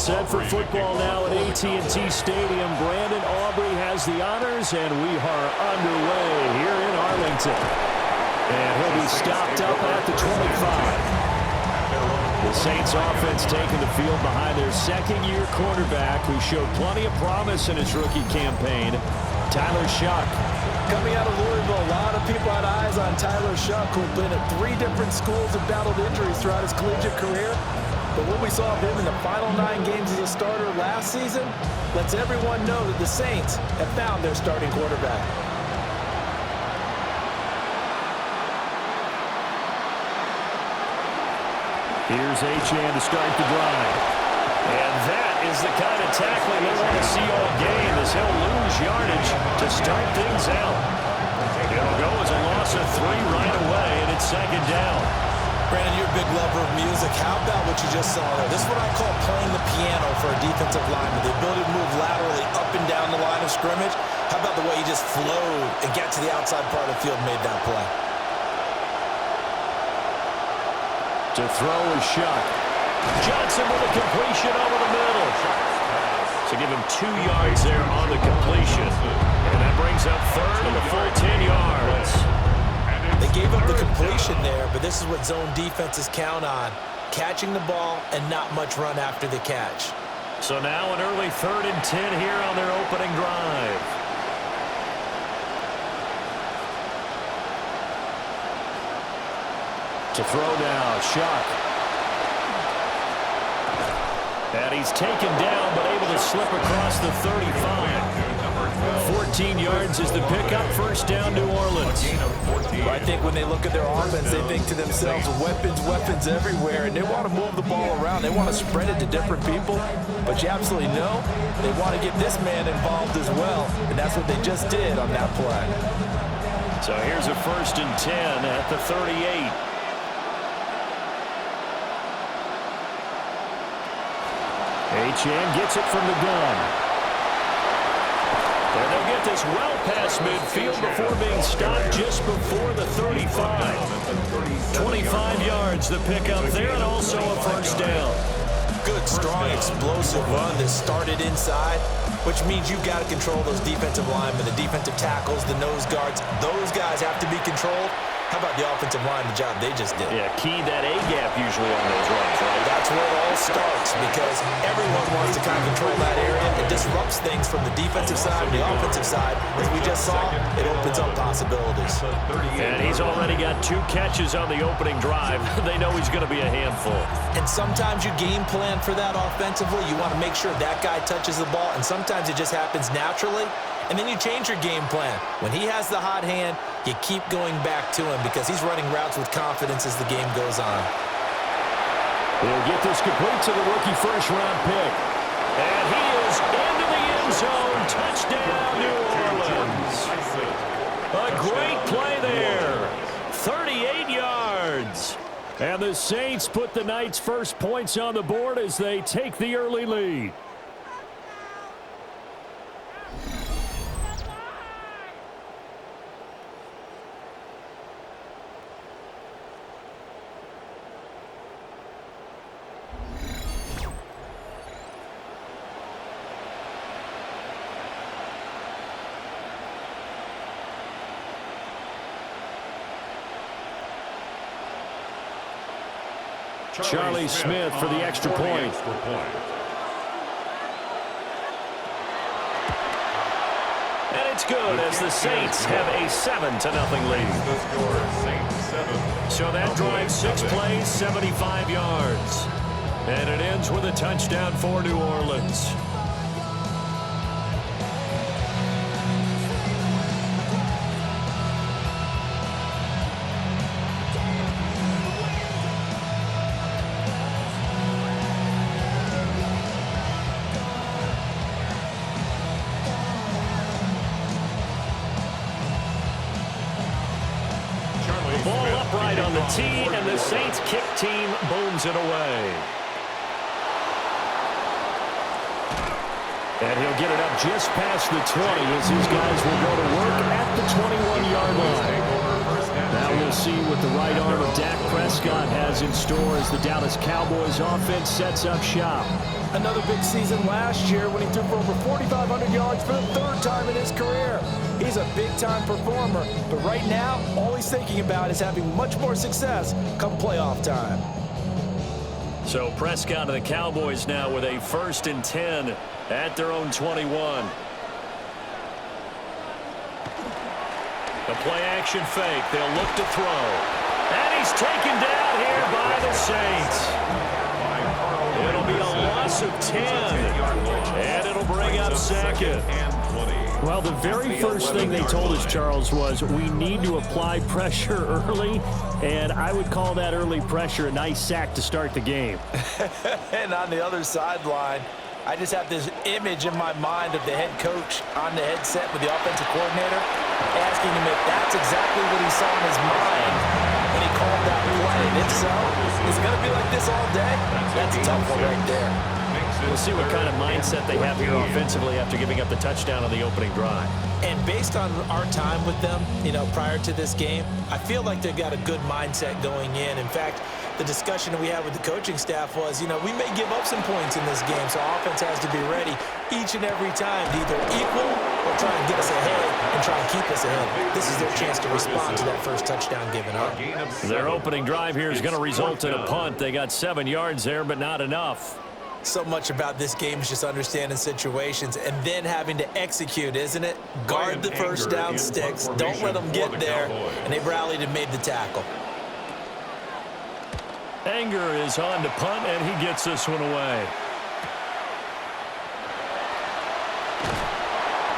Set for football now at AT&T Stadium. Brandon Aubrey has the honors, and we are underway here in Arlington. And he'll be stopped up at the 25. The Saints offense taking the field behind their second-year quarterback who showed plenty of promise in his rookie campaign, Tyler Shough. Coming out of Louisville, a lot of people had eyes on Tyler Shough, who'd been at 3 different schools and battled injuries throughout his collegiate career. But what we saw of him in the final 9 games as a starter last season lets everyone know that the Saints have found their starting quarterback. Here's Achane to start the drive. And that is the kind of tackling they want to see all game as he'll lose yardage to start things out. It'll go as a loss of 3 right away, and it's second down. Brandon, you're a big lover of music. How about what you just saw there? This is what I call playing the piano for a defensive lineman. The ability to move laterally up and down the line of scrimmage. How about the way he just flowed and got to the outside part of the field and made that play? To throw is Shough. Johnson with a completion over the middle. So give him 2 yards there on the completion. And that brings up third and a full 10 yards. They gave up the completion there, but this is what zone defenses count on. Catching the ball and not much run after the catch. So now an early 3rd and 10 here on their opening drive. To throw now, Shough. And he's taken down, but able to slip across the 35. 14 yards is the pickup. First down, New Orleans. I think when they look at their offense, they think to themselves, weapons everywhere, and they want to move the ball around. They want to spread it to different people, but you absolutely know they want to get this man involved as well, and that's what they just did on that play. So here's a 1st and 10 at the 38. Achane gets it from the gun. And they'll get this well past midfield before being stopped just before the 35. 25 yards, the pickup there, and also a first down. Good, strong, explosive run that started inside, which means you've got to control those defensive linemen, the defensive tackles, the nose guards. Those guys have to be controlled. How about the offensive line, the job they just did? Yeah, key that A-gap usually on those runs, right? That's where it all starts because everyone wants to kind of control that area. It disrupts things from the defensive side and the offensive side. As we just saw, it opens up possibilities. And he's already got 2 catches on the opening drive. They know he's going to be a handful. And sometimes you game plan for that offensively. You want to make sure that guy touches the ball, and sometimes it just happens naturally. And then you change your game plan. When he has the hot hand, you keep going back to him because he's running routes with confidence as the game goes on. He'll get this complete to the rookie first-round pick. And he is into the end zone. Touchdown, New Orleans. A great play there. 38 yards. And the Saints put the night's first points on the board as they take the early lead. Charlie Smith for the extra point. And it's good as the Saints have a 7-0 lead. So that drive 6 plays, 75 yards. And it ends with a touchdown for New Orleans. Ball upright on the tee, and the Saints kick team booms it away. And he'll get it up just past the 20 as his guys will go to work at the 21-yard line. Now we'll see what the right arm of Dak Prescott has in store as the Dallas Cowboys offense sets up shop. Another big season last year when he threw for over 4,500 yards for the 3rd time in his career. He's a big-time performer, but right now, all he's thinking about is having much more success come playoff time. So Prescott and the Cowboys now with a 1st and 10 at their own 21. The play-action fake. They'll look to throw. And he's taken down here by the Saints. It'll be a loss of 10. And it'll bring up 2nd. Well, the very first thing they told us, Charles, was we need to apply pressure early, and I would call that early pressure a nice sack to start the game. And on the other sideline, I just have this image in my mind of the head coach on the headset with the offensive coordinator asking him if that's exactly what he saw in his mind when he called that play. And if so, is it going to be like this all day? That's a tough one right there. We'll see what kind of mindset they have here offensively after giving up the touchdown on the opening drive. And based on our time with them, prior to this game, I feel like they've got a good mindset going in. In fact, the discussion that we had with the coaching staff was, we may give up some points in this game, so offense has to be ready each and every time to either equal or try and get us ahead and try and keep us ahead. This is their chance to respond to that first touchdown given up. Their opening drive here is going to result in a punt. They got 7 yards there, but not enough. So much about this game is just understanding situations and then having to execute, isn't it? Guard the first down sticks. Don't let them get there. And they rallied and made the tackle. Anger is on to punt, and he gets this one away.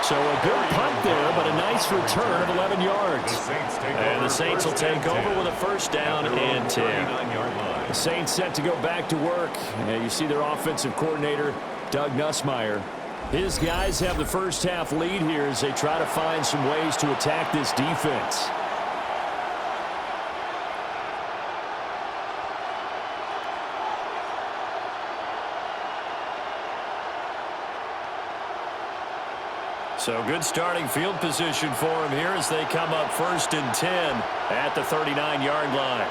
So a good punt there, but a nice return of 11 yards. And the Saints will take over with a 1st down and 10. The Saints set to go back to work. And you see their offensive coordinator, Doug Nussmeier. His guys have the first half lead here as they try to find some ways to attack this defense. So good starting field position for him here as they come up 1st and 10 at the 39-yard line.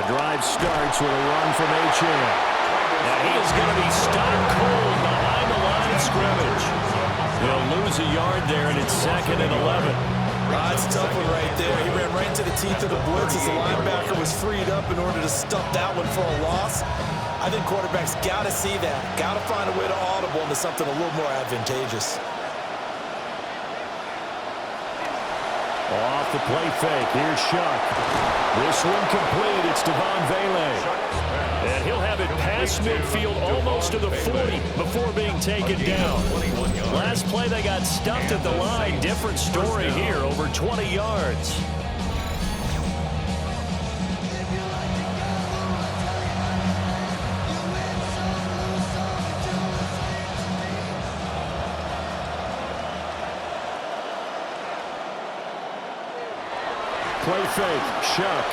The drive starts with a run from H.M. Now he is going to be stopped cold behind the line of scrimmage. He'll lose a yard there, and it's 2nd and 11. That's a tough one right there. He ran right into the teeth of the blitz as the linebacker was freed up in order to stuff that one for a loss. I think quarterbacks got to see that. Got to find a way to audible into something a little more advantageous. Off the play fake. Here's Shuck. This one complete. It's Devon Vele. And he'll have it past midfield almost to the 40 before being taken down. Last play they got stuffed at the line. Different story here. Over 20 yards. Play fake, Shuck.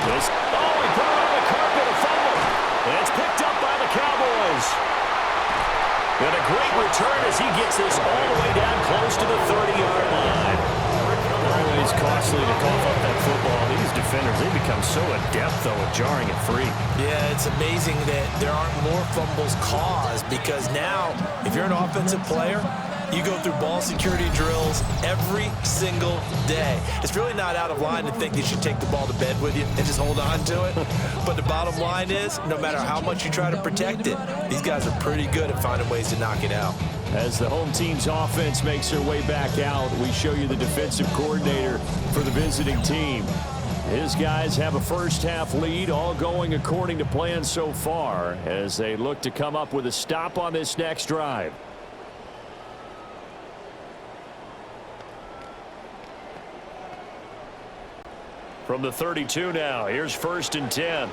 He put it on the carpet, a fumble. And it's picked up by the Cowboys. And a great return as he gets this all the way down close to the 30-yard line. Always costly to cough up that football. These defenders, they become so adept, though, at jarring it free. Yeah, it's amazing that there aren't more fumbles caused because now, if you're an offensive player, You go through ball security drills every single day. It's really not out of line to think you should take the ball to bed with you and just hold on to it. But the bottom line is, no matter how much you try to protect it, these guys are pretty good at finding ways to knock it out. As the home team's offense makes their way back out, we show you the defensive coordinator for the visiting team. His guys have a first-half lead, all going according to plan so far, as they look to come up with a stop on this next drive. From the 32 now, here's 1st and 10.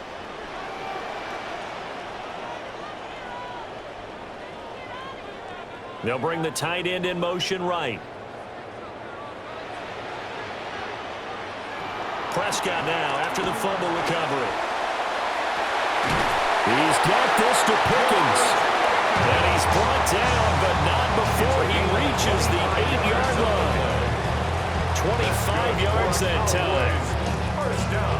They'll bring the tight end in motion right. Prescott now after the fumble recovery. He's got this to Pickens. And he's brought down, but not before he reaches the 8-yard line. 25 yards that time. First down.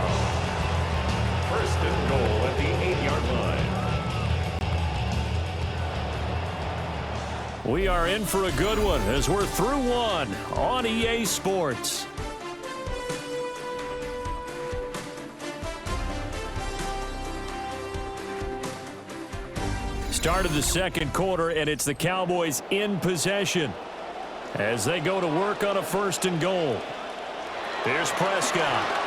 First and goal at the 8-yard line. We are in for a good one as we're through one on EA Sports. Start of the second quarter, and it's the Cowboys in possession as they go to work on a 1st and goal. Here's Prescott.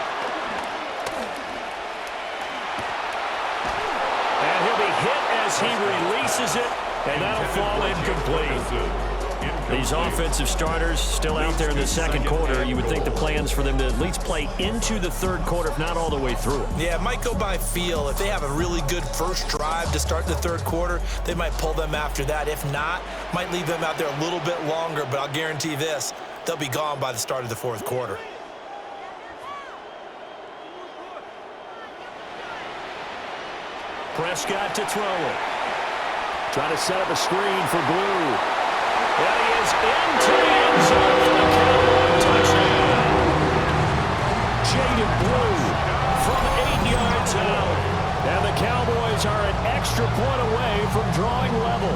And he'll be hit as he releases it, and that'll fall incomplete. These offensive starters still out there in the second quarter. You would think the plan's for them to at least play into the third quarter, if not all the way through. Yeah, it might go by feel. If they have a really good first drive to start the third quarter, they might pull them after that. If not, might leave them out there a little bit longer, but I'll guarantee this, they'll be gone by the start of the fourth quarter. Prescott to throw it. Trying to set up a screen for Blue. And he is into the end zone for the Cowboys touchdown. Jaden Blue from 8 yards out. And the Cowboys are an extra point away from drawing level.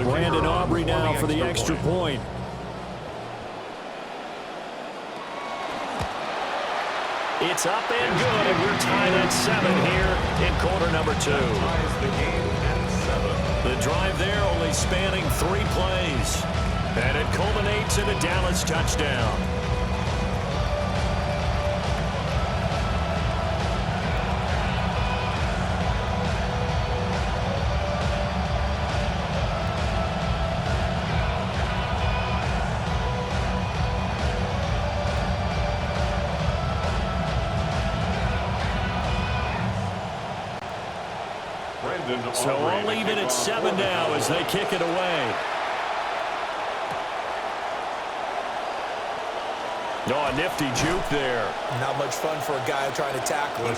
Brandon Aubrey now for the extra point. It's up and good, and we're tied at 7 here in quarter number 2. The drive there only spanning 3 plays, and it culminates in a Dallas touchdown. So all even at 7 now as they kick it away. Oh, a nifty juke there. Not much fun for a guy trying to tackle it.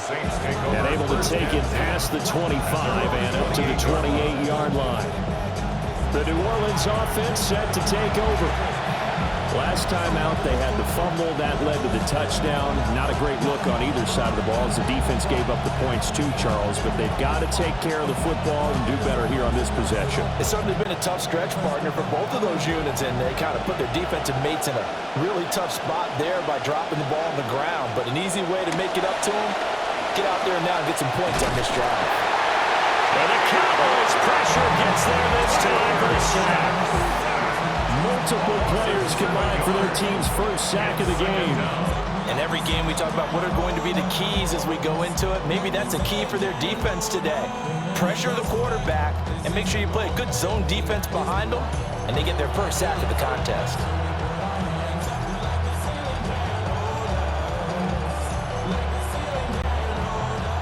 And able to take it past the 25 and up to the 28-yard line. The New Orleans offense set to take over. Last time out, they had the fumble. That led to the touchdown. Not a great look on either side of the ball as the defense gave up the points too, Charles. But they've got to take care of the football and do better here on this possession. It's certainly been a tough stretch, partner, for both of those units, and they kind of put their defensive mates in a really tough spot there by dropping the ball on the ground. But an easy way to make it up to them, get out there now and get some points on this drive. And the Cowboys pressure gets there this time for a sack. Multiple players combined for their team's first sack of the game. In every game we talk about what are going to be the keys as we go into it. Maybe that's a key for their defense today. Pressure the quarterback and make sure you play a good zone defense behind them, and they get their first sack of the contest.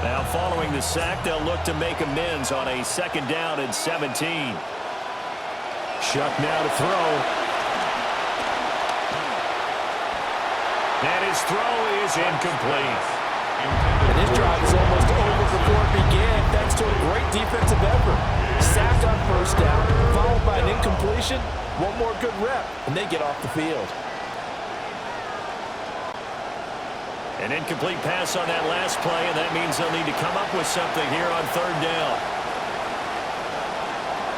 Now following the sack, they'll look to make amends on a 2nd down and 17. Shuck now to throw. And his throw is incomplete. And this drive is almost over before it began thanks to a great defensive effort. Sack on first down, followed by an incompletion. One more good rep, and they get off the field. An incomplete pass on that last play, and that means they'll need to come up with something here on third down.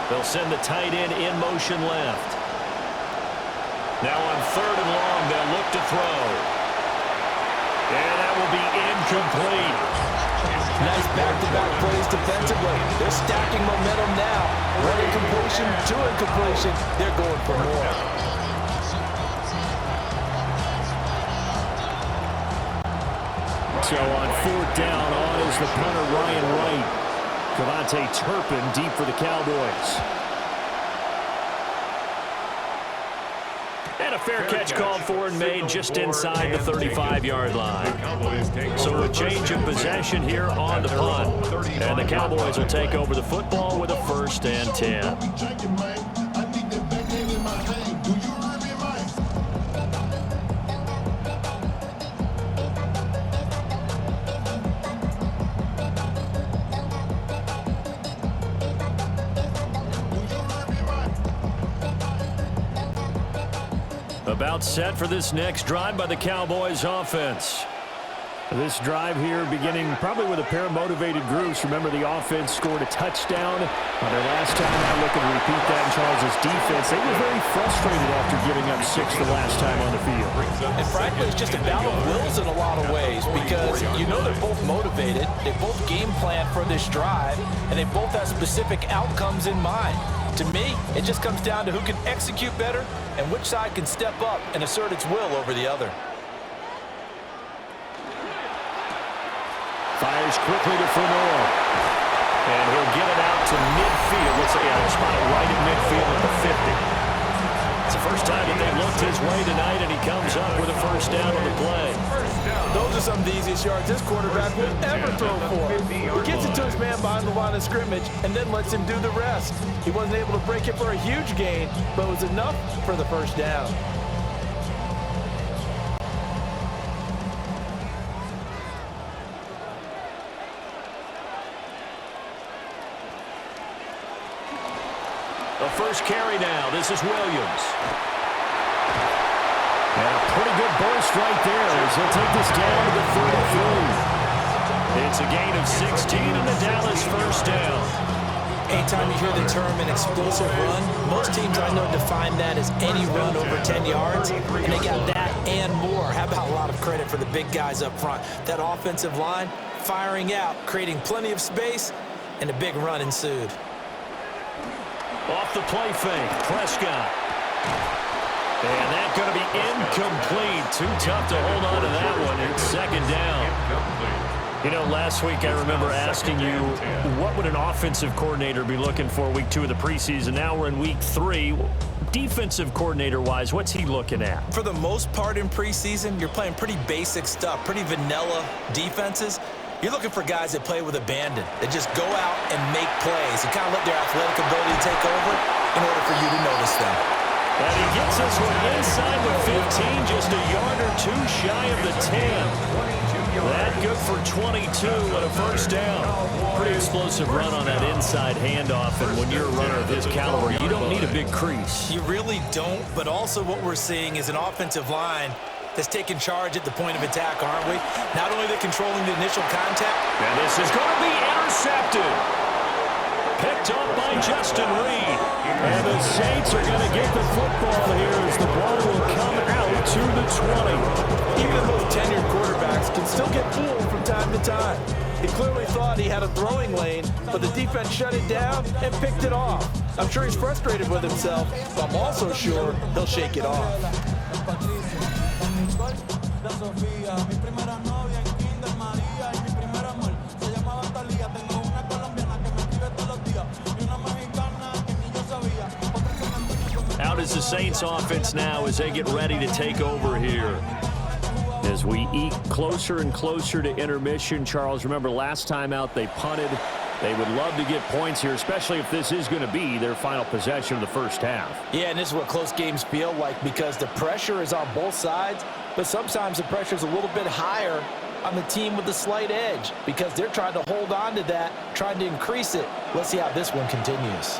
They'll send the tight end in motion left. Now on third and long, they'll look to throw. And that will be incomplete. Nice back-to-back plays defensively. They're stacking momentum now. One incompletion, two incompletion. They're going for more. So on fourth down, on is the punter, Ryan Wright. Cavante Turpin deep for the Cowboys. And a fair catch called for and made just inside the 35-yard line. So a change of possession here on the punt. And the Cowboys will take over the football with a 1st and 10. About set for this next drive by the Cowboys offense. This drive here beginning probably with a pair of motivated groups. Remember, the offense scored a touchdown on their last time out. Looking to repeat that in Charles' defense. They were very frustrated after giving up 6 the last time on the field. And frankly, it's just a battle of wills in a lot of ways because you know they're both motivated. They both game plan for this drive, and they both have specific outcomes in mind. To me, it just comes down to who can execute better and which side can step up and assert its will over the other. Fires quickly to Fenor. And he'll get it out to midfield. Let's say he'll spot it right at midfield at the 50. It's the first time that they've looked his way tonight, and he comes up with a 1st down on the play. Those are some of the easiest yards this quarterback will ever throw for. He gets it to his man behind the line of scrimmage and then lets him do the rest. He wasn't able to break it for a huge gain, but it was enough for the 1st down. The first carry now. This is Williams. And a pretty good burst right there as he'll take this down to the 33. It's a gain of 16 and the Dallas 1st down. Anytime you hear the term an explosive run, most teams I know define that as any run over 10 yards, and they got that and more. How about a lot of credit for the big guys up front? That offensive line firing out, creating plenty of space, and a big run ensued. Off the play fake, Prescott. And that's going to be incomplete. Too tough to hold on to that one. It's 2nd down. You know, last week I remember asking you, what would an offensive coordinator be looking for week 2 of the preseason? Now we're in week 3. Defensive coordinator-wise, what's he looking at? For the most part in preseason, you're playing pretty basic stuff, pretty vanilla defenses. You're looking for guys that play with abandon, that just go out and make plays and kind of let their athletic ability take over in order for you to notice them. And he gets this one inside the 15, just a yard or 2 shy of the 10. That good for 22 and a 1st down. Pretty explosive run on that inside handoff, and when you're a runner of his caliber, you don't need a big crease. You really don't, but also what we're seeing is an offensive line that's taking charge at the point of attack, aren't we? Not only are they controlling the initial contact. And this is going to be intercepted. Picked up by Justin Reed. And the Saints are going to get the football here as the ball will come out to the 20. Even the most tenured quarterbacks can still get fooled from time to time. He clearly thought he had a throwing lane, but the defense shut it down and picked it off. I'm sure he's frustrated with himself, but I'm also sure he'll shake it off. Out is the Saints offense now as they get ready to take over here. As we eke closer and closer to intermission, Charles, remember last time out they punted. They would love to get points here, especially if this is going to be their final possession of the 1st half. Yeah, and this is what close games feel like because the pressure is on both sides, but sometimes the pressure is a little bit higher on the team with the slight edge because they're trying to hold on to that, trying to increase it. Let's see how this one continues.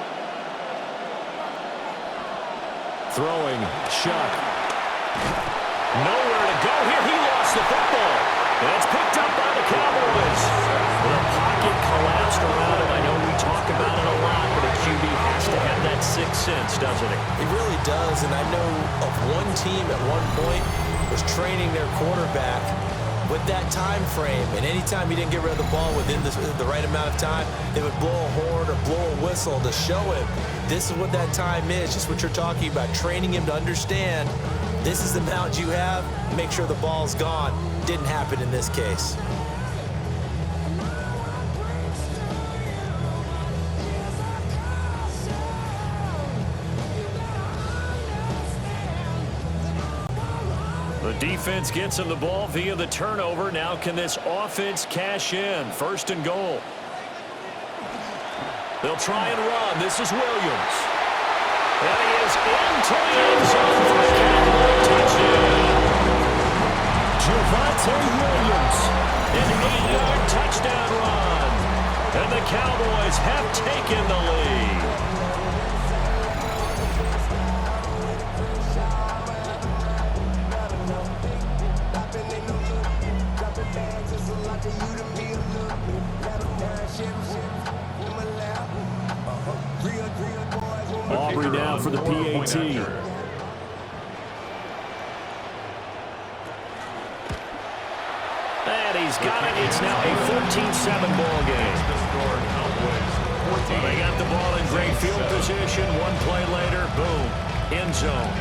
Throwing, Shuck. Nowhere to go here. He lost the football. And it's picked up by the Cowboys. The pocket collapsed around him. I know we talk about it a lot, but a QB has to have that sixth sense, doesn't he? It really does, and I know of one team at one point was training their quarterback with that time frame, and anytime he didn't get rid of the ball within the right amount of time, they would blow a horn or blow a whistle to show him this is what that time is, just what you're talking about, training him to understand this is the amount you have, make sure the ball's gone. Didn't happen in this case. The defense gets him the ball via the turnover. Now can this offense cash in? First and goal. They'll try and run. This is Williams. And he is into the end zone for a Cowboy touchdown. Javonte Williams, an 8-yard touchdown run. And the Cowboys have taken the lead. Aubrey now for the PAT. And he's got it. It's now a 14-7 ball game. They got the ball in great field position. One play later, boom, end zone.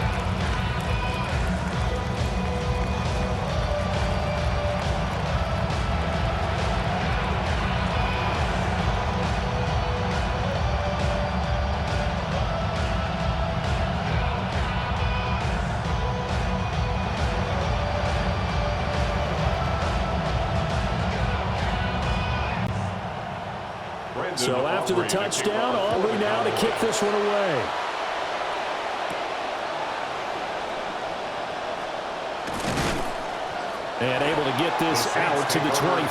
So after the touchdown, Aubrey now to kick this one away. And able to get this out to the 25.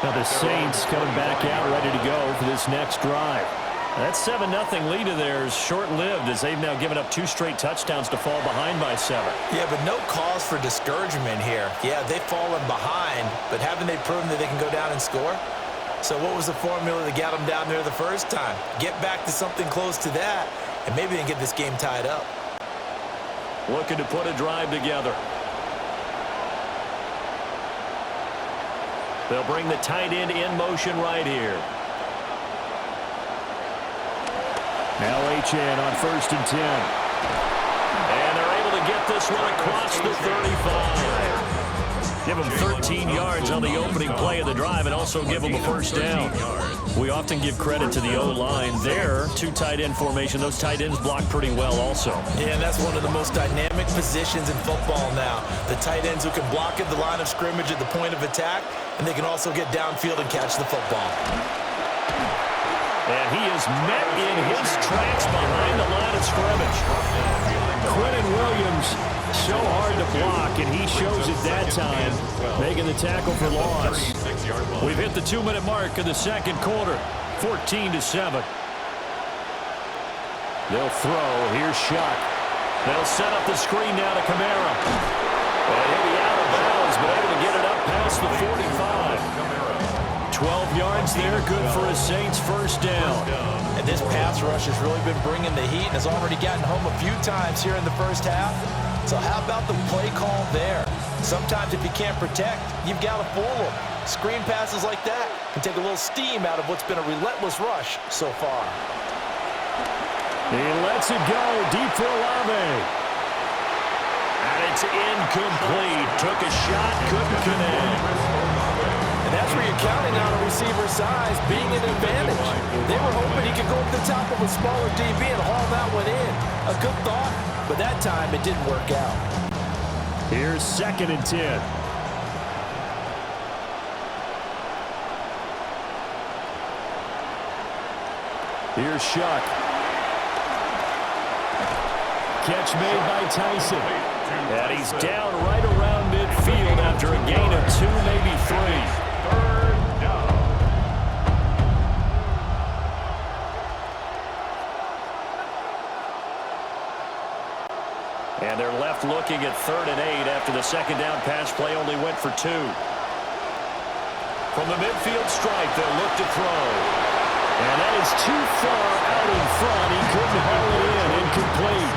Now the Saints coming back out ready to go for this next drive. That 7-0 lead of theirs short-lived as they've now given up 2 straight touchdowns to fall behind by 7. Yeah, but no cause for discouragement here. Yeah, they've fallen behind, but haven't they proven that they can go down and score? So what was the formula that got them down there the first time? Get back to something close to that, and maybe they can get this game tied up. Looking to put a drive together. They'll bring the tight end in motion right here. Now HN on 1st and 10. And they're able to get this one across the 35. Give them 13 yards on the opening play of the drive and also give them a first down. We often give credit to the O-line there. 2 tight end formation. Those tight ends block pretty well also. Yeah, and that's one of the most dynamic positions in football now. The tight ends who can block at the line of scrimmage at the point of attack, and they can also get downfield and catch the football. And he is met in his tracks behind the line of scrimmage. Quentin Williams, so hard to block, and he shows it that time, making the tackle for loss. We've hit the 2-minute mark of the second quarter, 14-7. They'll throw. Here's Shuck. They'll set up the screen now to Kamara. And he'll be out of bounds, but able to get it up past the 45. 12 yards there, good for a Saints first down. And this pass rush has really been bringing the heat and has already gotten home a few times here in the first half. So how about the play call there? Sometimes if you can't protect, you've got to fool them. Screen passes like that can take a little steam out of what's been a relentless rush so far. He lets it go deep for Olave. And it's incomplete. Took a shot, couldn't connect. And that's where you're counting on a receiver's size being an advantage. They were hoping he could go up the top of a smaller DB and haul that one in. A good thought, but that time it didn't work out. Here's 2nd and 10. Here's Shuck. Catch made by Tyson. And he's down right around midfield after a gain of 2, maybe 3. Third down. And they're left looking at 3rd and 8 after the second down pass play only went for 2. From the midfield stripe, they'll look to throw. And that is too far out in front. He couldn't haul it in. Incomplete.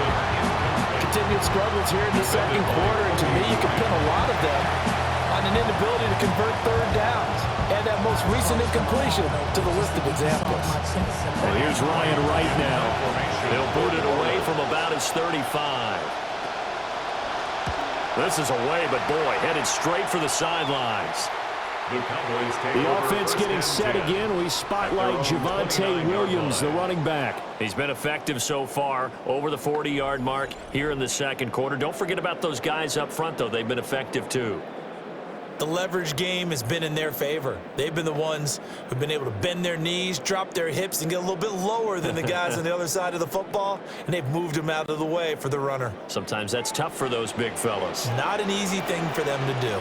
Continued struggles here in the second quarter, and to me, you can pin a lot of them on an inability to convert 3rd downs. Add that most recent incompletion to the list of examples. Well, here's Ryan right now. They'll boot it away from about his 35. This is away, but boy, headed straight for the sidelines. The offense getting set again. We spotlight Javonte Williams, the running back. He's been effective so far, over the 40-yard mark here in the second quarter. Don't forget about those guys up front, though. They've been effective, too. The leverage game has been in their favor. They've been the ones who've been able to bend their knees, drop their hips, and get a little bit lower than the guys on the other side of the football, and they've moved them out of the way for the runner. Sometimes that's tough for those big fellas. Not an easy thing for them to do.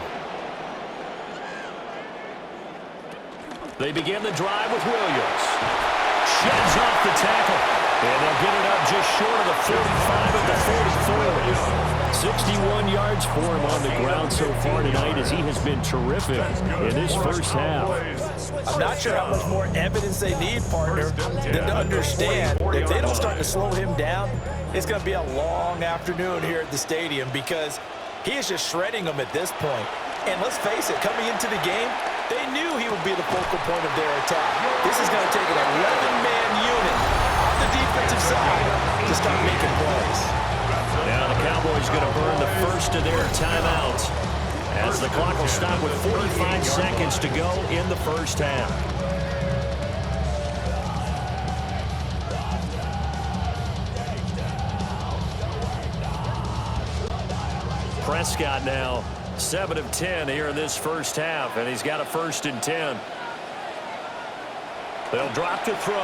They begin the drive with Williams. Sheds off the tackle. And they'll get it up just short of the 45 at the 44. 61 yards for him on the ground so far tonight as he has been terrific in this first half. I'm not sure how much more evidence they need, partner, than to understand if they don't start to slow him down, it's going to be a long afternoon here at the stadium because he is just shredding them at this point. And let's face it, coming into the game, they knew he would be the focal point of their attack. This is going to take an 11-man unit on the defensive side to start making plays. Now the Cowboys going to burn the first of their timeouts as the clock will stop with 45 seconds to go in the first half. Prescott now 7 of 10 here in this first half, and he's got a 1st and 10. They'll drop to throw.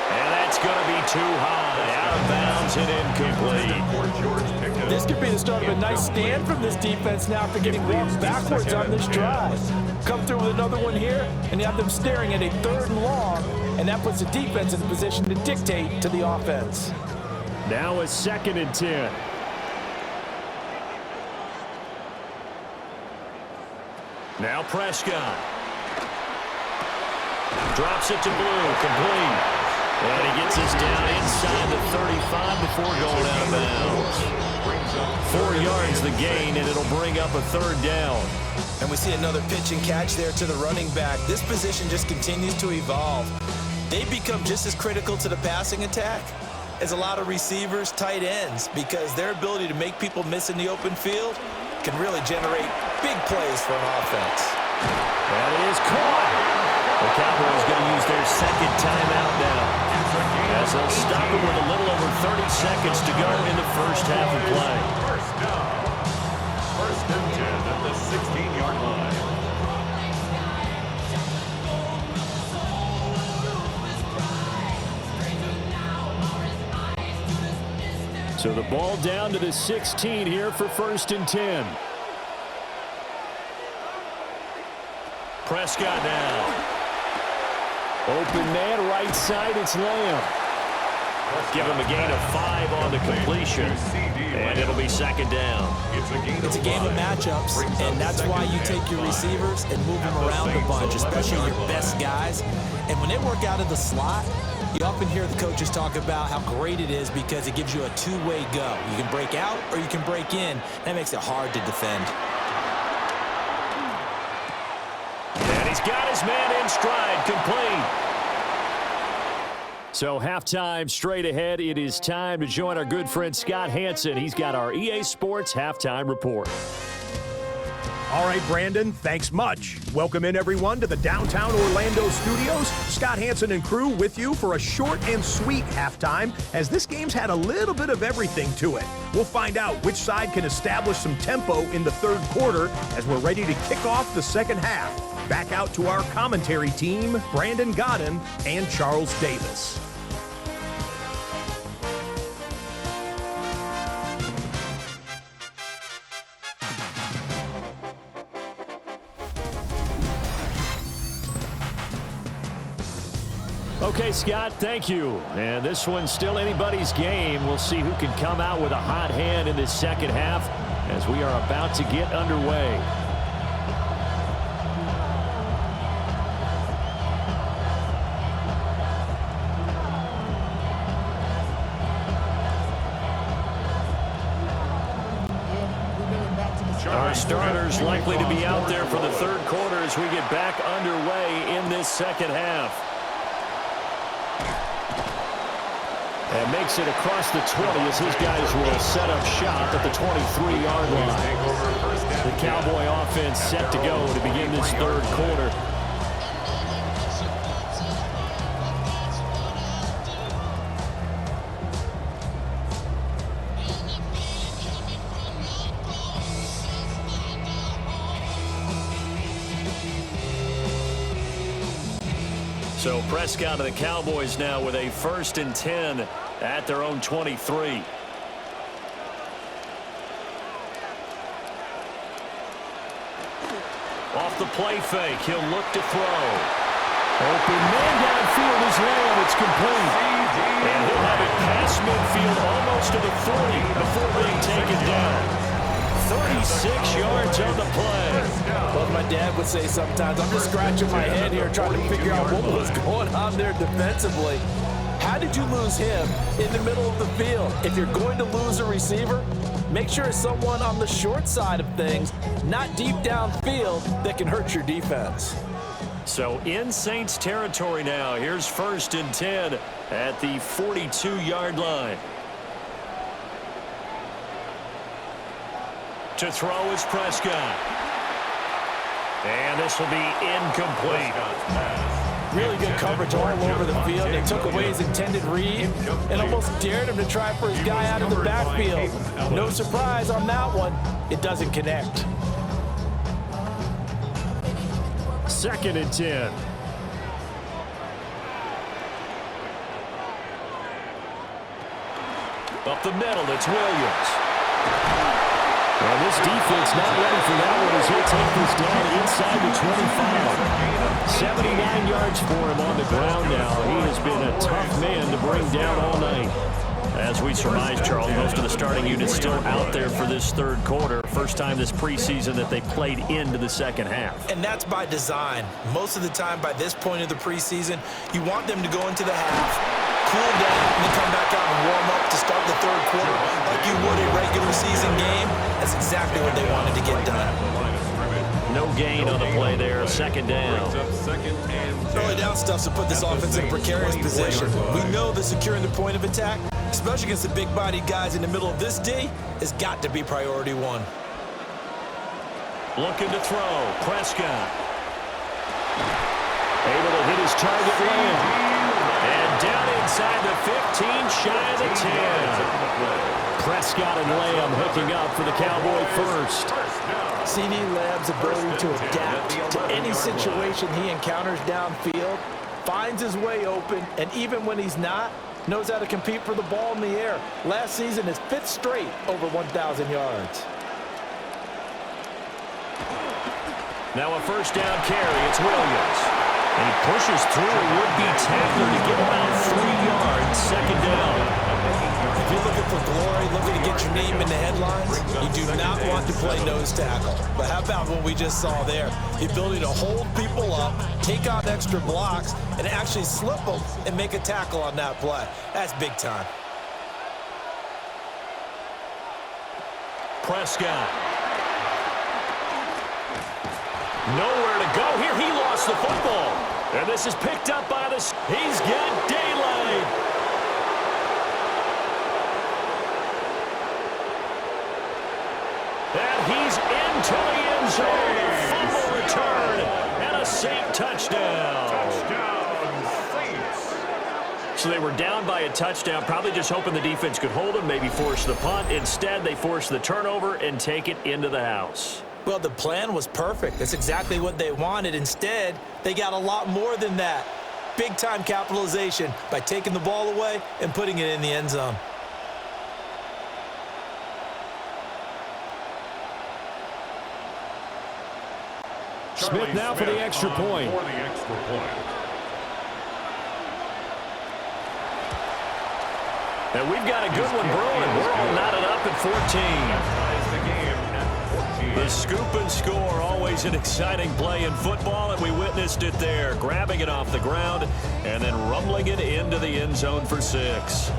And that's going to be too high. Out of bounds and incomplete. This could be the start of a nice stand from this defense now after getting walked backwards on this drive. Come through with another one here, and you have them staring at a 3rd and long, and that puts the defense in a position to dictate to the offense. Now a 2nd and 10. Now Prescott. Drops it to Blue, complete. And he gets us down inside the 35 before going out of bounds. 4 yards the gain, and it'll bring up a 3rd down. And we see another pitch and catch there to the running back. This position just continues to evolve. They become just as critical to the passing attack as a lot of receivers, tight ends, because their ability to make people miss in the open field can really generate big plays for an offense. That is caught. The Cowboys going to use their 2nd timeout now, as they'll stop it with a little over 30 seconds to go in the first half of play. First down. 1st and 10 at the 16-yard line. So the ball down to the 16 here for 1st and 10. Prescott now. Open man, right side, it's Lamb. Give him a gain of 5 on the completion, and it'll be 2nd down. It's a game of matchups, and that's why you take your receivers and move them around the bunch, especially your best guys. And when they work out of the slot, you often hear the coaches talk about how great it is because it gives you a two-way go. You can break out or you can break in. That makes it hard to defend. And he's got his man in stride, complete. So halftime straight ahead. It is time to join our good friend Scott Hanson. He's got our EA Sports halftime report. All right, Brandon, thanks much. Welcome in, everyone, to the downtown Orlando studios. Scott Hanson and crew with you for a short and sweet halftime, as this game's had a little bit of everything to it. We'll find out which side can establish some tempo in the 3rd quarter as we're ready to kick off the 2nd half. Back out to our commentary team, Brandon Godden and Charles Davis. Okay, Scott, thank you. And this one's still anybody's game. We'll see who can come out with a hot hand in this second half as we are about to get underway. Our starters likely to be out there for the third quarter as we get back underway in this second half. And makes it across the 20 as his guys will set up shop at the 23-yard line. The Cowboy offense set to go to begin this third quarter. So Prescott of the Cowboys now with a 1st and 10 at their own 23. Off the play fake, he'll look to throw. Open man downfield is Lamb. It's complete. And he'll have it past midfield almost to the 40 before being taken down. 36 yards on the play. Well, my dad would say sometimes, I'm just scratching my head here trying to figure out what was going on there defensively. How did you lose him in the middle of the field? If you're going to lose a receiver, make sure it's someone on the short side of things, not deep downfield, that can hurt your defense. So in Saints territory now, here's 1st and 10 at the 42-yard line. To throw is Prescott. And this will be incomplete. Really good coverage all over the field. They took away his intended read and almost dared him to try for his guy out of the backfield. No surprise on that one. It doesn't connect. 2nd and 10. Up the middle, it's Williams. Well, this defense not ready for that one as he'll take this down inside the 25. 79 yards for him on the ground now. He has been a tough man to bring down all night. As we surmise, Charles, most of the starting unit's still out there for this third quarter. First time this preseason that they played into the second half. And that's by design. Most of the time by this point of the preseason, you want them to go into the half, cool down, and then come back out and warm up to start the third quarter like you would a regular season game. That's exactly what they wanted to get done. No gain on the play there. 2nd down. Early down stuff to put this offense in a precarious position. We know that securing the point of attack, especially against the big-bodied guys in the middle of this D, has got to be priority one. Looking to throw. Prescott. Able to hit his target Lamb. And down inside the 15, shy of the 10. Prescott and Lamb hooking up for the Cowboy first. CD Lamb's ability to adapt to any situation he encounters downfield, finds his way open, and even when he's not, knows how to compete for the ball in the air. Last season, his 5th straight over 1,000 yards. Now a 1st down carry. It's Williams. And he pushes through a would-be tackler to get about 3 yards. 2nd down. If you're looking for glory, looking to get your name in the headlines, you do not want to play nose tackle. But how about what we just saw there? The ability to hold people up, take on extra blocks, and actually slip them and make a tackle on that play. That's big time. Prescott. Nowhere to go here. He lost the football. And this is picked up by the... He's got daylight. And he's into the end zone. A fumble return and a Saint touchdown. So they were down by a touchdown, probably just hoping the defense could hold them, maybe force the punt. Instead, they force the turnover and take it into the house. Well, the plan was perfect. That's exactly what they wanted. Instead, they got a lot more than that. Big-time capitalization by taking the ball away and putting it in the end zone. Smith now for the extra point. And we've got a good one brewing. We're all knotted up at 14. The scoop and score, always an exciting play in football, and we witnessed it there, grabbing it off the ground and then rumbling it into the end zone for 6.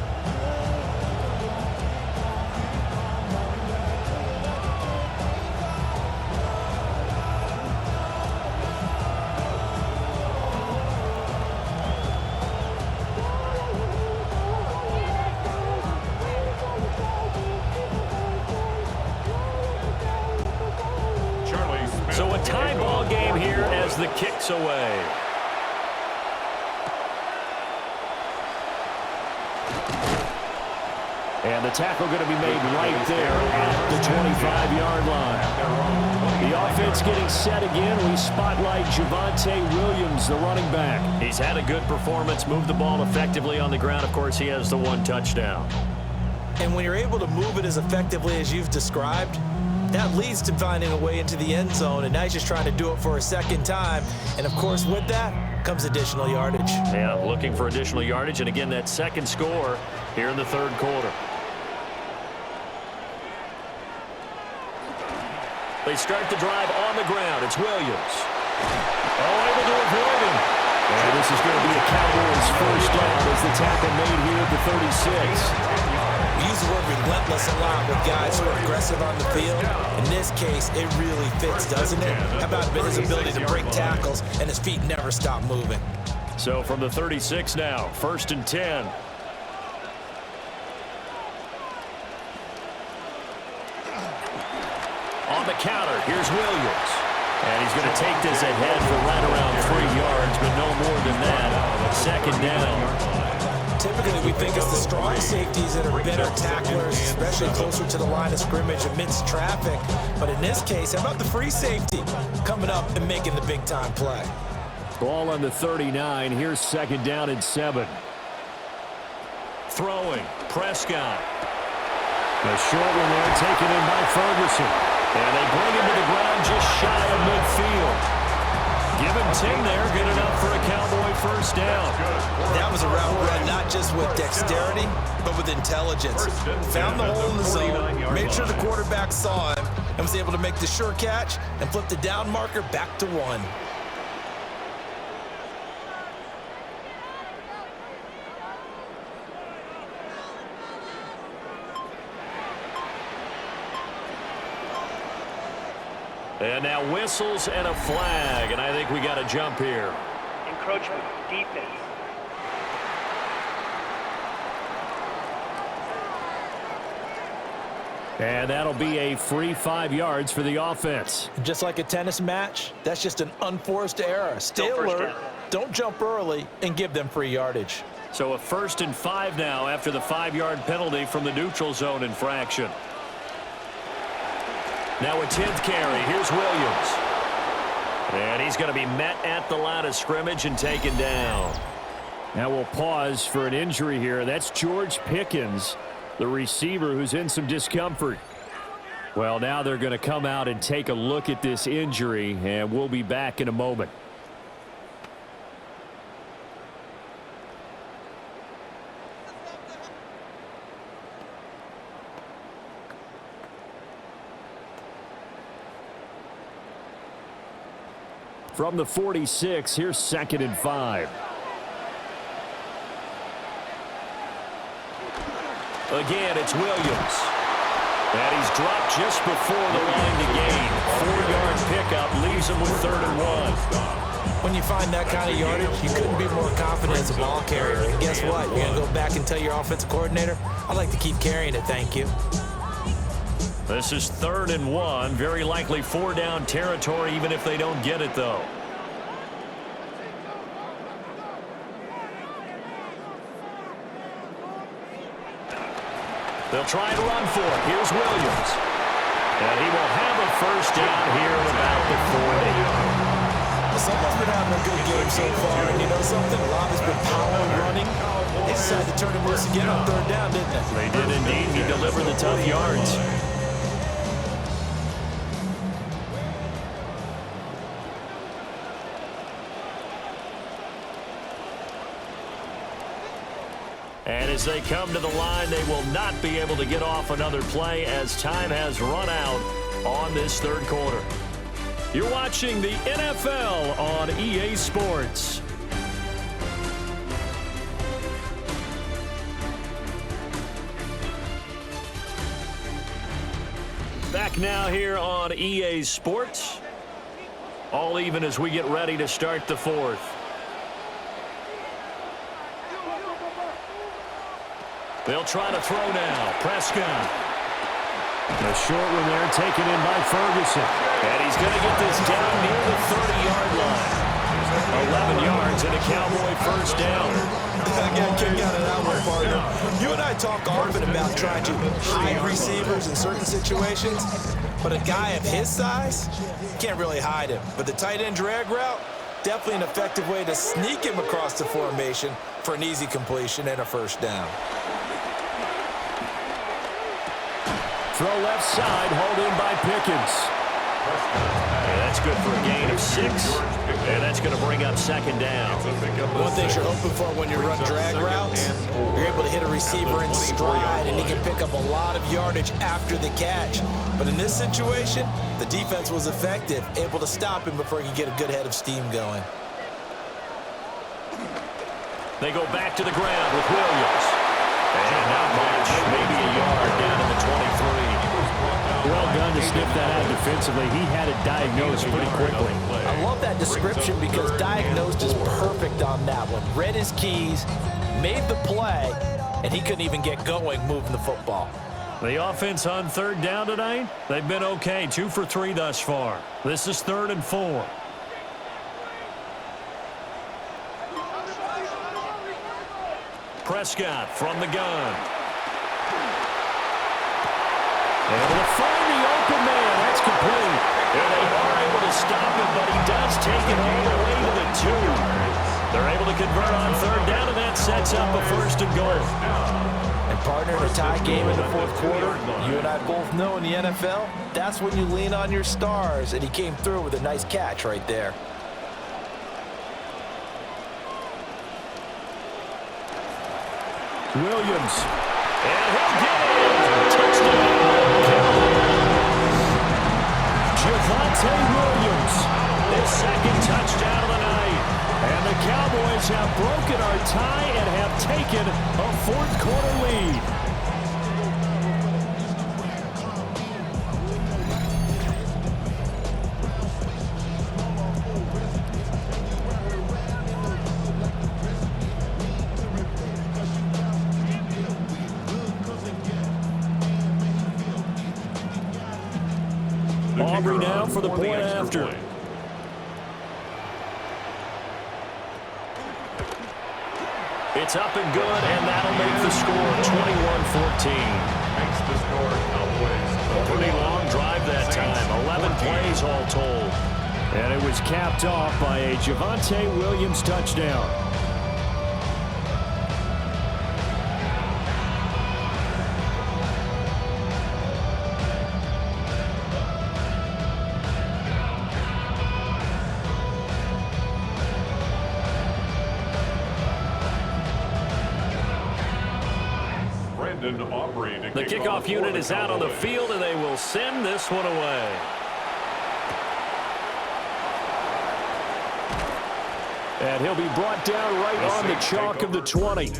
So a tie ball game here as the kick's away. And the tackle going to be made right there at the 25-yard line. The offense getting set again. We spotlight Javonte Williams, the running back. He's had a good performance, moved the ball effectively on the ground. Of course, he has the 1 touchdown. And when you're able to move it as effectively as you've described, that leads to finding a way into the end zone, and now he's just trying to do it for a second time. And, of course, with that comes additional yardage. Yeah, looking for additional yardage, and again, that second score here in the third quarter. They start the drive on the ground. It's Williams. Oh, able to avoid him. And this is going to be a Cowboys first down as the tackle made here at the 36. We use the word relentless a lot with guys who are aggressive on the field. In this case, it really fits, doesn't it? How about his ability to break tackles and his feet never stop moving? So from the 36 now, 1st and 10. On the counter, here's Williams. And he's going to take this ahead for right around 3 yards, but no more than that. 2nd down. Typically, we think it's the strong safeties that are better tacklers, especially closer to the line of scrimmage amidst traffic. But in this case, how about the free safety coming up and making the big-time play? Ball on the 39. Here's 2nd down and 7. Throwing. Prescott. The short one there taken in by Ferguson. And they bring him to the ground just shy of midfield. Give him 10 there, good enough for a Cowboy first down. That was a route run not just with dexterity, but with intelligence. Found the hole in the zone, made sure the quarterback saw him, and was able to make the sure catch and flip the down marker back to 1. And now whistles and a flag, and I think we got a jump here. Encroachment, defense. And that'll be a free 5 yards for the offense. Just like a tennis match, that's just an unforced error. Stay alert, don't jump early, and give them free yardage. So a 1st and 5 now after the 5-yard penalty from the neutral zone infraction. Now a 10th carry. Here's Williams. And he's going to be met at the line of scrimmage and taken down. Now we'll pause for an injury here. That's George Pickens, the receiver who's in some discomfort. Well, now they're going to come out and take a look at this injury, and we'll be back in a moment. From the 46, here's 2nd and 5. Again, it's Williams. And he's dropped just before the line to gain. 4-yard pickup leaves him with 3rd and 1. When you find that kind of yardage, you couldn't be more confident as a ball carrier. And guess what? You're going to go back and tell your offensive coordinator, I'd like to keep carrying it, thank you. This is 3rd and 1. Very likely 4-down territory, even if they don't get it, though. They'll try and run for it. Here's Williams. And he will have a first down here at about the 40. Well, someone's been having a good game so far. And you know something? A lot has been power running. They decided to turn him loose again on 3rd down, didn't they? They did indeed. He delivered the tough yards. And As they come to the line, they will not be able to get off another play as time has run out on this third quarter. You're watching the NFL on EA Sports. Back now here on EA Sports. All even as we get ready to start the fourth. They'll try to throw now. Prescott. A short one there taken in by Ferguson. And he's going to get this down near the 30-yard line. 11 yards and a Cowboy first down. Again, kick out of that one, partner. You and I talk often about trying to hide receivers in certain situations, but a guy of his size, can't really hide him. But the tight end drag route, definitely an effective way to sneak him across the formation for an easy completion and a first down. Throw left side, hauled in by Pickens. And that's good for a gain of 6. And that's going to bring up second down. One thing you're hoping for when you run drag routes, you're able to hit a receiver in stride, and he can pick up a lot of yardage after the catch. But in this situation, the defense was effective, able to stop him before he could get a good head of steam going. They go back to the ground with Williams. And not much, maybe a yard down to the 23. Well done to sniff that out defensively. He had it diagnosed pretty quickly. I love that description because diagnosed is perfect on that one. Read his keys, made the play, and he couldn't even get going moving the football. The offense on third down tonight, they've been okay. 2 for 3 thus far. This is 3rd and 4. Prescott from the gun. Able to find the open man. That's complete. And they are able to stop him, but he does take it all the way to the 2. They're able to convert on third down, and that sets up a 1st and goal. And partner, in a tie game in the fourth quarter, you and I both know in the NFL, that's when you lean on your stars, and he came through with a nice catch right there. Williams. And he'll get it. Touchdown. Javonte Williams, his 2nd touchdown of the night. And the Cowboys have broken our tie and have taken a 4th quarter lead. Aubrey now for the point after. It's up and good, and that'll make the score 21-14. Makes the score Cowboys. A pretty long drive that time, 11 plays all told. And it was capped off by a Javonte Williams touchdown. The kickoff unit is out on the field, and they will send this one away. And he'll be brought down right on the chalk of the 20.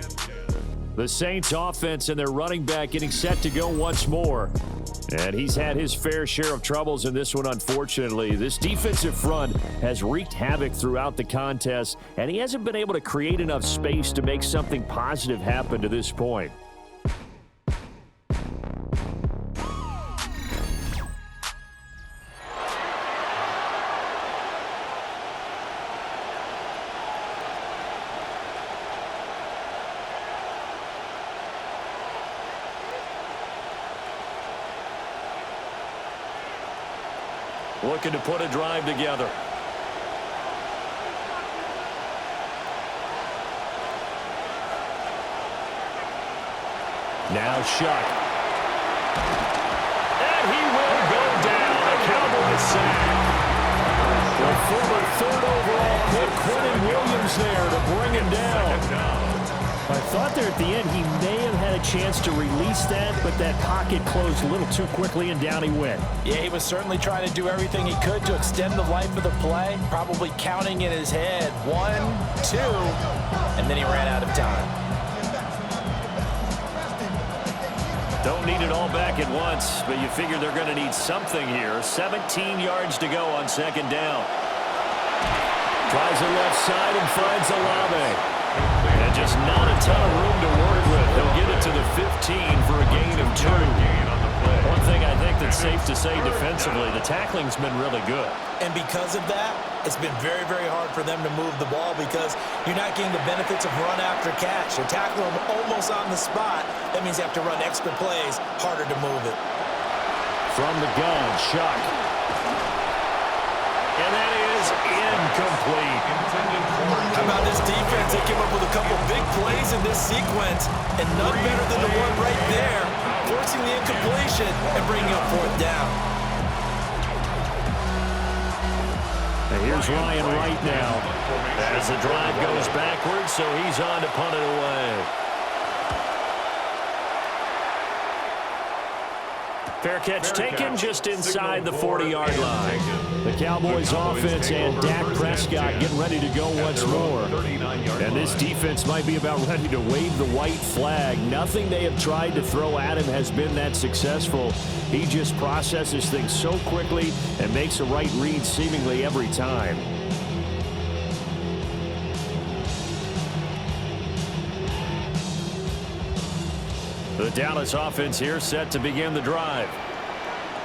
The Saints offense and their running back getting set to go once more. And he's had his fair share of troubles in this one, unfortunately. This defensive front has wreaked havoc throughout the contest, and he hasn't been able to create enough space to make something positive happen to this point. Looking to put a drive together. Now Shuck. And he will go down. A Cowboys sack. The former 3rd overall pick, Quentin Williams there to bring him down. I thought there at the end he may have had a chance to release that, but that pocket closed a little too quickly, and down he went. Yeah, he was certainly trying to do everything he could to extend the life of the play, probably counting in his head 1, 2, and then he ran out of time. Don't need it all back at once, but you figure they're going to need something here. 17 yards to go on second down. Tries the left side and finds Olave. And just not a ton of room to work with. He'll get it to the 15 for a gain of 2. One thing I think that's safe to say defensively, the tackling's been really good. And because of that, it's been very, very hard for them to move the ball because you're not getting the benefits of run after catch. You're tackling them almost on the spot. That means you have to run extra plays, harder to move it. From the gun, Shuck. And that is incomplete. How about this defense? They came up with a couple big plays in this sequence, and none better than the one right there, forcing the incompletion and bringing up fourth down. And here's Ryan Wright now as the drive goes backwards, so he's on to punt it away. Fair catch taken just inside the 40-yard line. The Cowboys offense and Dak Prescott getting ready to go once more. And this defense might be about ready to wave the white flag. Nothing they have tried to throw at him has been that successful. He just processes things so quickly and makes a right read seemingly every time. The Dallas offense here set to begin the drive.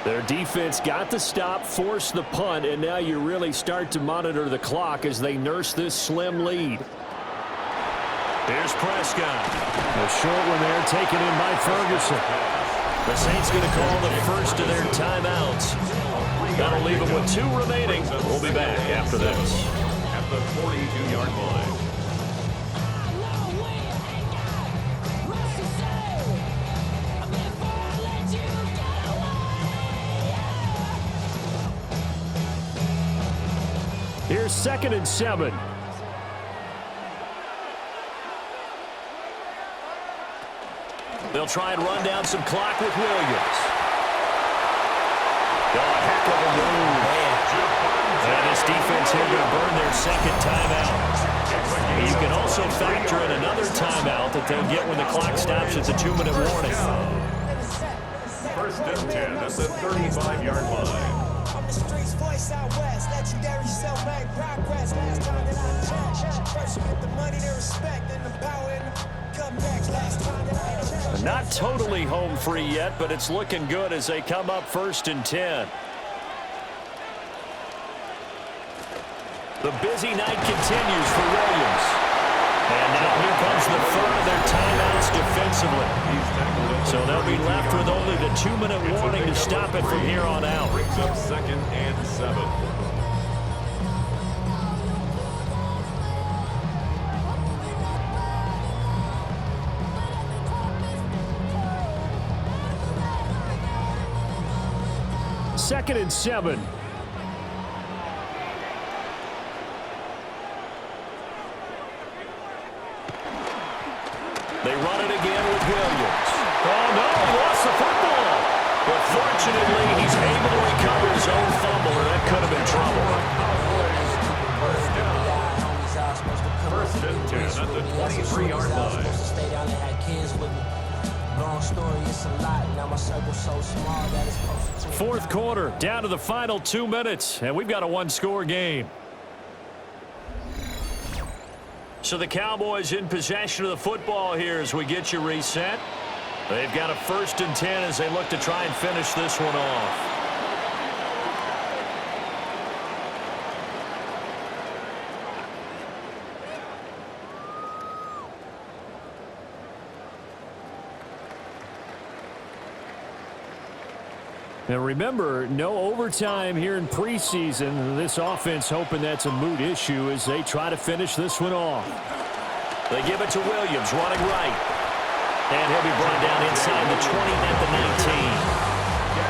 Their defense got the stop, forced the punt, and now you really start to monitor the clock as they nurse this slim lead. Here's Prescott. A short one there taken in by Ferguson. The Saints going to call the first of their timeouts. That'll leave them with 2 remaining. We'll be back after this. At the 42-yard line. Here's 2nd and 7. They'll try and run down some clock with Williams. Oh, a heck of a move. And this defense here going to burn their 2nd timeout. You can also factor in another timeout that they'll get when the clock stops at the 2-minute warning. 1st and 10 at the 35-yard line. I'm the streets voice out west, legendary self-made progress. Last time that I checked, first you get the money, the respect, and the power, and the comebacks. Last time that I checked. Not totally home free yet, but it's looking good as they come up 1st and 10. The busy night continues for Williams. And now here comes the 3rd of their timeouts defensively. So they'll be left with only the 2-minute warning to stop it from here on out. Brings up 2nd and 7. Second and 7. They run it again with Williams. Oh, no, he lost the football. But fortunately, he's able to recover his own fumble, and that could have been trouble. 1st and 10 at the 23-yard line. Fourth quarter, down to the final 2 minutes, and we've got a 1-score game. So the Cowboys in possession of the football here as we get you reset. They've got a 1st and 10 as they look to try and finish this one off. Now remember, no overtime here in preseason. This offense hoping that's a moot issue as they try to finish this one off. They give it to Williams, running right. And he'll be brought down inside the 20 at the 19.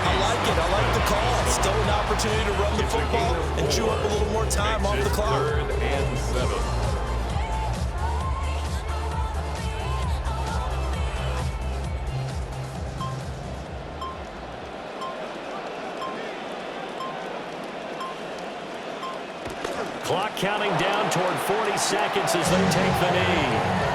I like it. I like the call. Still an opportunity to run the football and chew up a little more time off the clock. 3rd and 7. Clock counting down toward 40 seconds as they take the knee.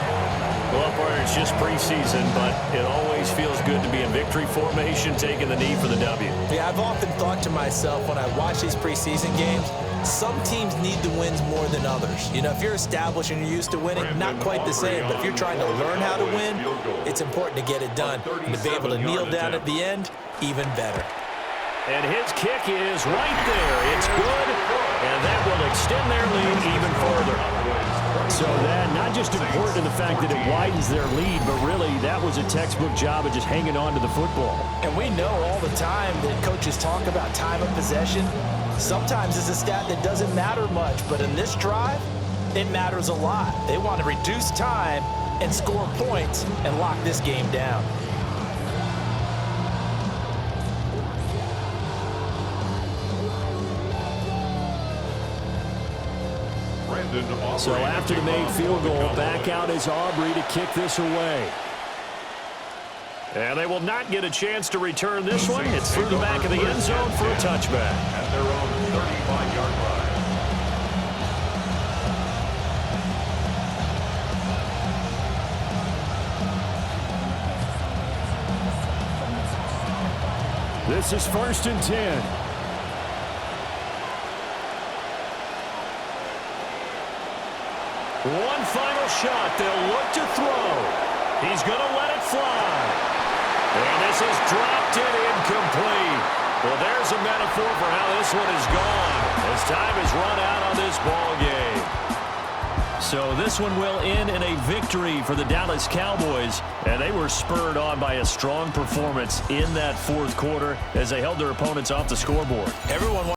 Well, partner, it's just preseason, but it always feels good to be in victory formation, taking the knee for the W. Yeah, I've often thought to myself when I watch these preseason games, some teams need the wins more than others. You know, if you're established and you're used to winning, not quite the same. But if you're trying to learn how to win, it's important to get it done. And to be able to kneel down at the end, even better. And his kick is right there. It's good, and that will extend their lead even further. So that, not just important in the fact that it widens their lead, but really that was a textbook job of just hanging on to the football. And we know all the time that coaches talk about time of possession. Sometimes it's a stat that doesn't matter much, but in this drive, it matters a lot. They want to reduce time and score points and lock this game down. So after the made field goal, back out is Aubrey to kick this away. And they will not get a chance to return this one. It's through the back of the end zone for a touchback. At their own 35-yard line. This is 1st and 10. One final shot. They'll look to throw. He's going to let it fly. And this is dropped in incomplete. Well, there's a metaphor for how this one is gone as time has run out on this ball game. So this one will end in a victory for the Dallas Cowboys. And they were spurred on by a strong performance in that fourth quarter as they held their opponents off the scoreboard. Everyone